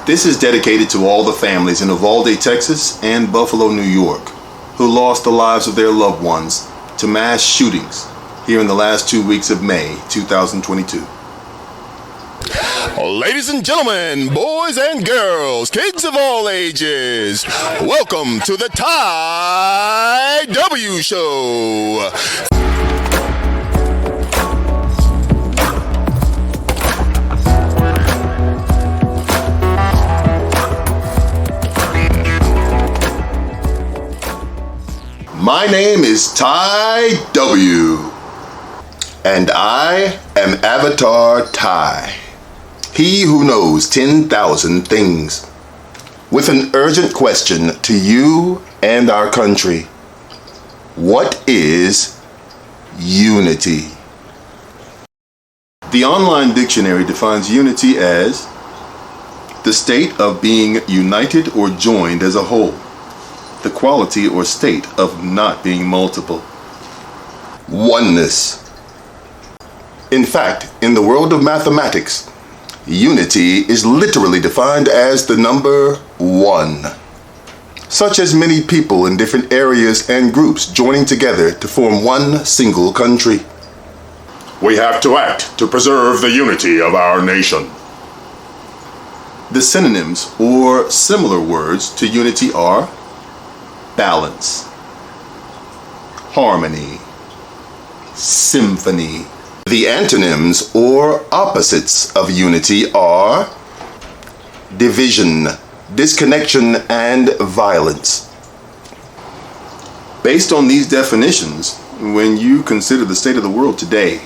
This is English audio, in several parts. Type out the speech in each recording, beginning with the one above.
This is dedicated to all the families in Uvalde, Texas and Buffalo, New York, who lost the lives of their loved ones to mass shootings here in the last 2 weeks of May 2022. Ladies and gentlemen, boys and girls, kids of all ages, welcome to the Ty W Show. My name is Ty W, and I am Avatar Ty, he who knows 10,000 things, with an urgent question to you and our country. What is unity? The online dictionary defines unity as the state of being united or joined as a whole. The quality or state of not being multiple. Oneness. In fact, in the world of mathematics, unity is literally defined as the number 1. Such as many people in different areas and groups joining together to form one single country. We have to act to preserve the unity of our nation. The synonyms or similar words to unity are balance, harmony, symphony. The antonyms or opposites of unity are division, disconnection, and violence. Based on these definitions, when you consider the state of the world today,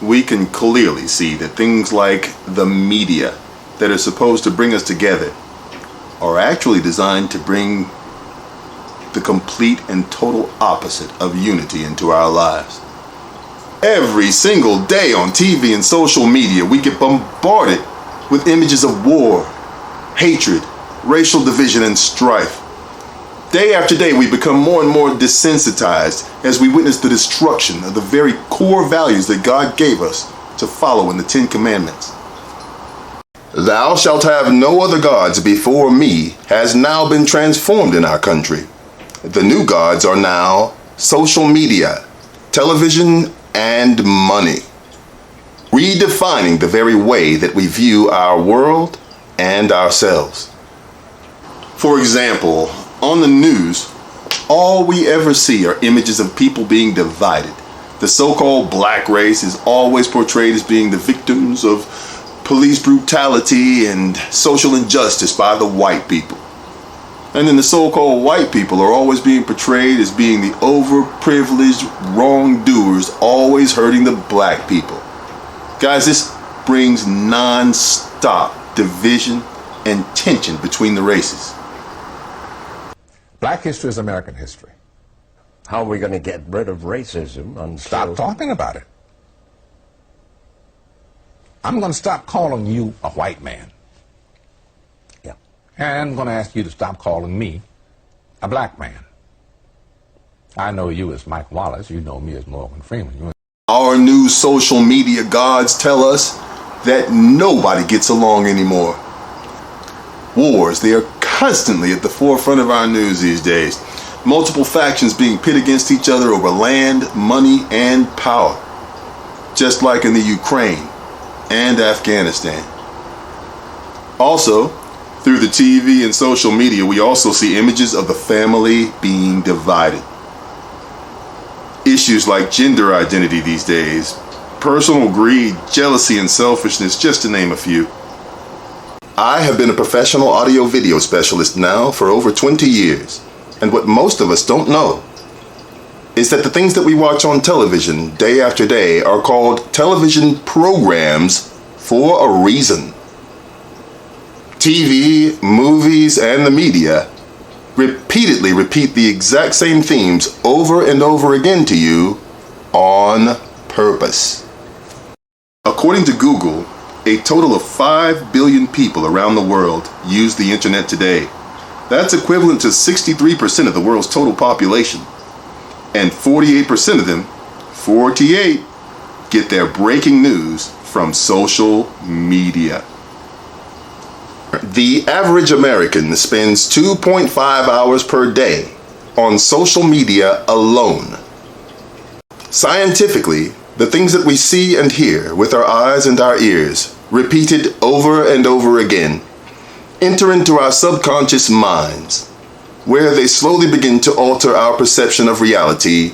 we can clearly see that things like the media that are supposed to bring us together are actually designed to bring the complete and total opposite of unity into our lives. Every single day on TV and social media, we get bombarded with images of war, hatred, racial division, and strife. Day after day, we become more and more desensitized as we witness the destruction of the very core values that God gave us to follow in the 10 Commandments. Thou shalt have no other gods before me has now been transformed in our country. The new gods are now social media, television, and money, redefining the very way that we view our world and ourselves. For example, on the news, all we ever see are images of people being divided. The so-called black race is always portrayed as being the victims of police brutality and social injustice by the white people. And then the so-called white people are always being portrayed as being the overprivileged wrongdoers, always hurting the black people. Guys, this brings non-stop division and tension between the races. Black history is American history. How are we going to get rid of racism? Stop talking about it. I'm going to stop calling you a white man. And I'm going to ask you to stop calling me a black man. I know you as Mike Wallace. You know me as Morgan Freeman. Our new social media gods tell us that nobody gets along anymore. Wars, they are constantly at the forefront of our news these days. Multiple factions being pit against each other over land, money, and power. Just like in the Ukraine and Afghanistan. Also, through the TV and social media, we also see images of the family being divided. Issues like gender identity these days, personal greed, jealousy, and selfishness, just to name a few. I have been a professional audio-video specialist now for over 20 years, and what most of us don't know is that the things that we watch on television day after day are called television programs for a reason. TV, movies, and the media repeatedly repeat the exact same themes over and over again to you on purpose. According to Google, a total of 5 billion people around the world use the internet today. That's equivalent to 63% of the world's total population. And 48% of them, 48, get their breaking news from social media. The average American spends 2.5 hours per day on social media alone. Scientifically, the things that we see and hear with our eyes and our ears, repeated over and over again, enter into our subconscious minds, where they slowly begin to alter our perception of reality,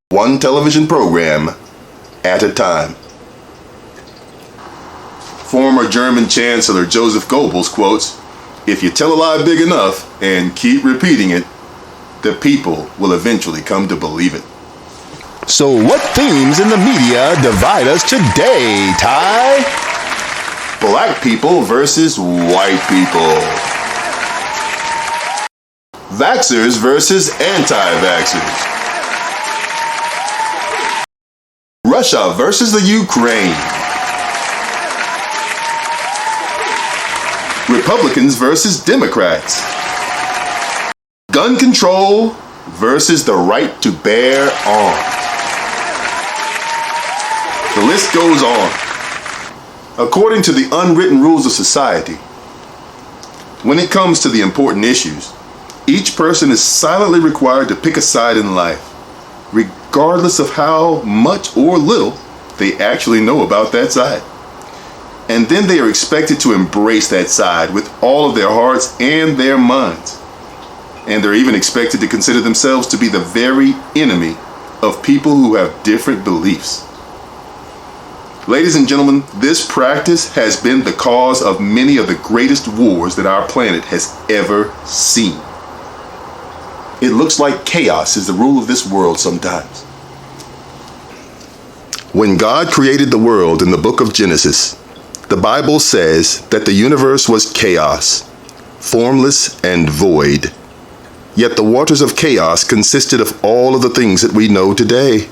one television program at a time. Former German Chancellor Joseph Goebbels quotes, "If you tell a lie big enough and keep repeating it, the people will eventually come to believe it." So what themes in the media divide us today, Ty? Black people versus white people. Vaxxers versus anti-vaxxers. Russia versus the Ukraine. Republicans versus Democrats. Gun control versus the right to bear arms. The list goes on. According to the unwritten rules of society, when it comes to the important issues, each person is silently required to pick a side in life, regardless of how much or little they actually know about that side. And then they are expected to embrace that side with all of their hearts and their minds. And they're even expected to consider themselves to be the very enemy of people who have different beliefs. Ladies and gentlemen, this practice has been the cause of many of the greatest wars that our planet has ever seen. It looks like chaos is the rule of this world sometimes. When God created the world in the book of Genesis, the Bible says that the universe was chaos, formless and void. Yet the waters of chaos consisted of all of the things that we know today.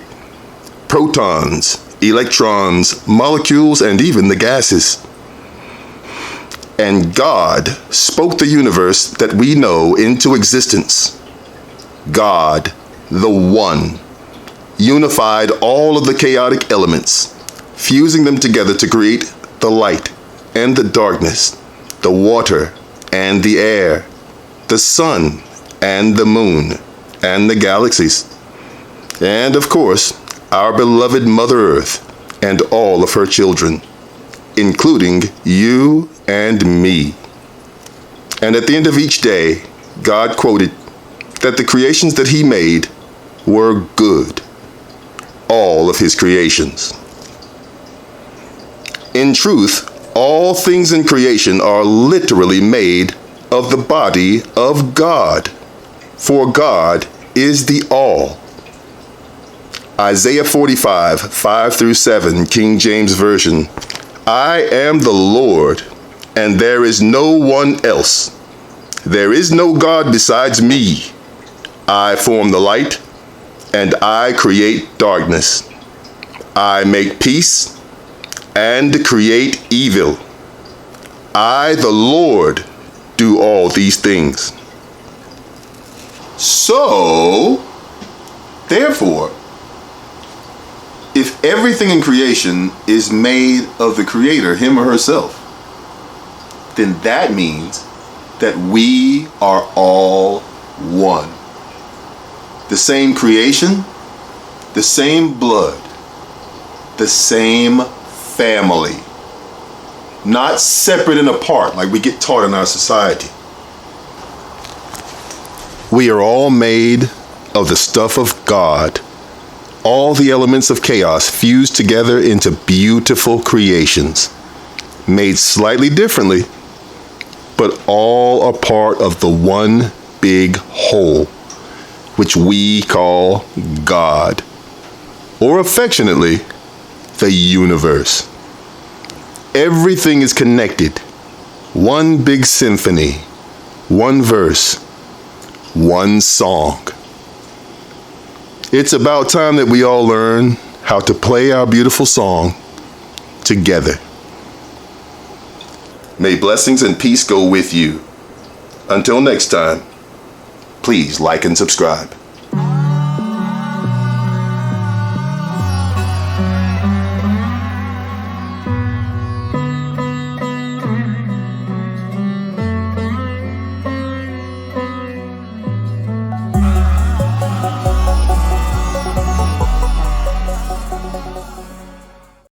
Protons, electrons, molecules, and even the gases. And God spoke the universe that we know into existence. God, the One, unified all of the chaotic elements, fusing them together to create the light and the darkness, the water and the air, the sun and the moon, and the galaxies. And of course, our beloved Mother Earth and all of her children, including you and me. And at the end of each day, God quoted that the creations that He made were good. All of His creations. In truth, all things in creation are literally made of the body of God, for God is the all. Isaiah 45, 5-7, King James Version. I am the Lord, and there is no one else. There is no God besides me. I form the light, and I create darkness. I make peace and create evil. I, the Lord, do all these things. So, therefore, if everything in creation is made of the Creator, Him or herself, then that means that we are all one. The same creation, the same blood, the same family. Not separate and apart like we get taught in our society. We are all made of the stuff of God. All the elements of chaos fused together into beautiful creations, made slightly differently, but all are part of the one big whole, which we call God, or affectionately, the universe. Everything is connected. One big symphony, one verse, one song. It's about time that we all learn how to play our beautiful song together. May blessings and peace go with you. Until next time, please like and subscribe.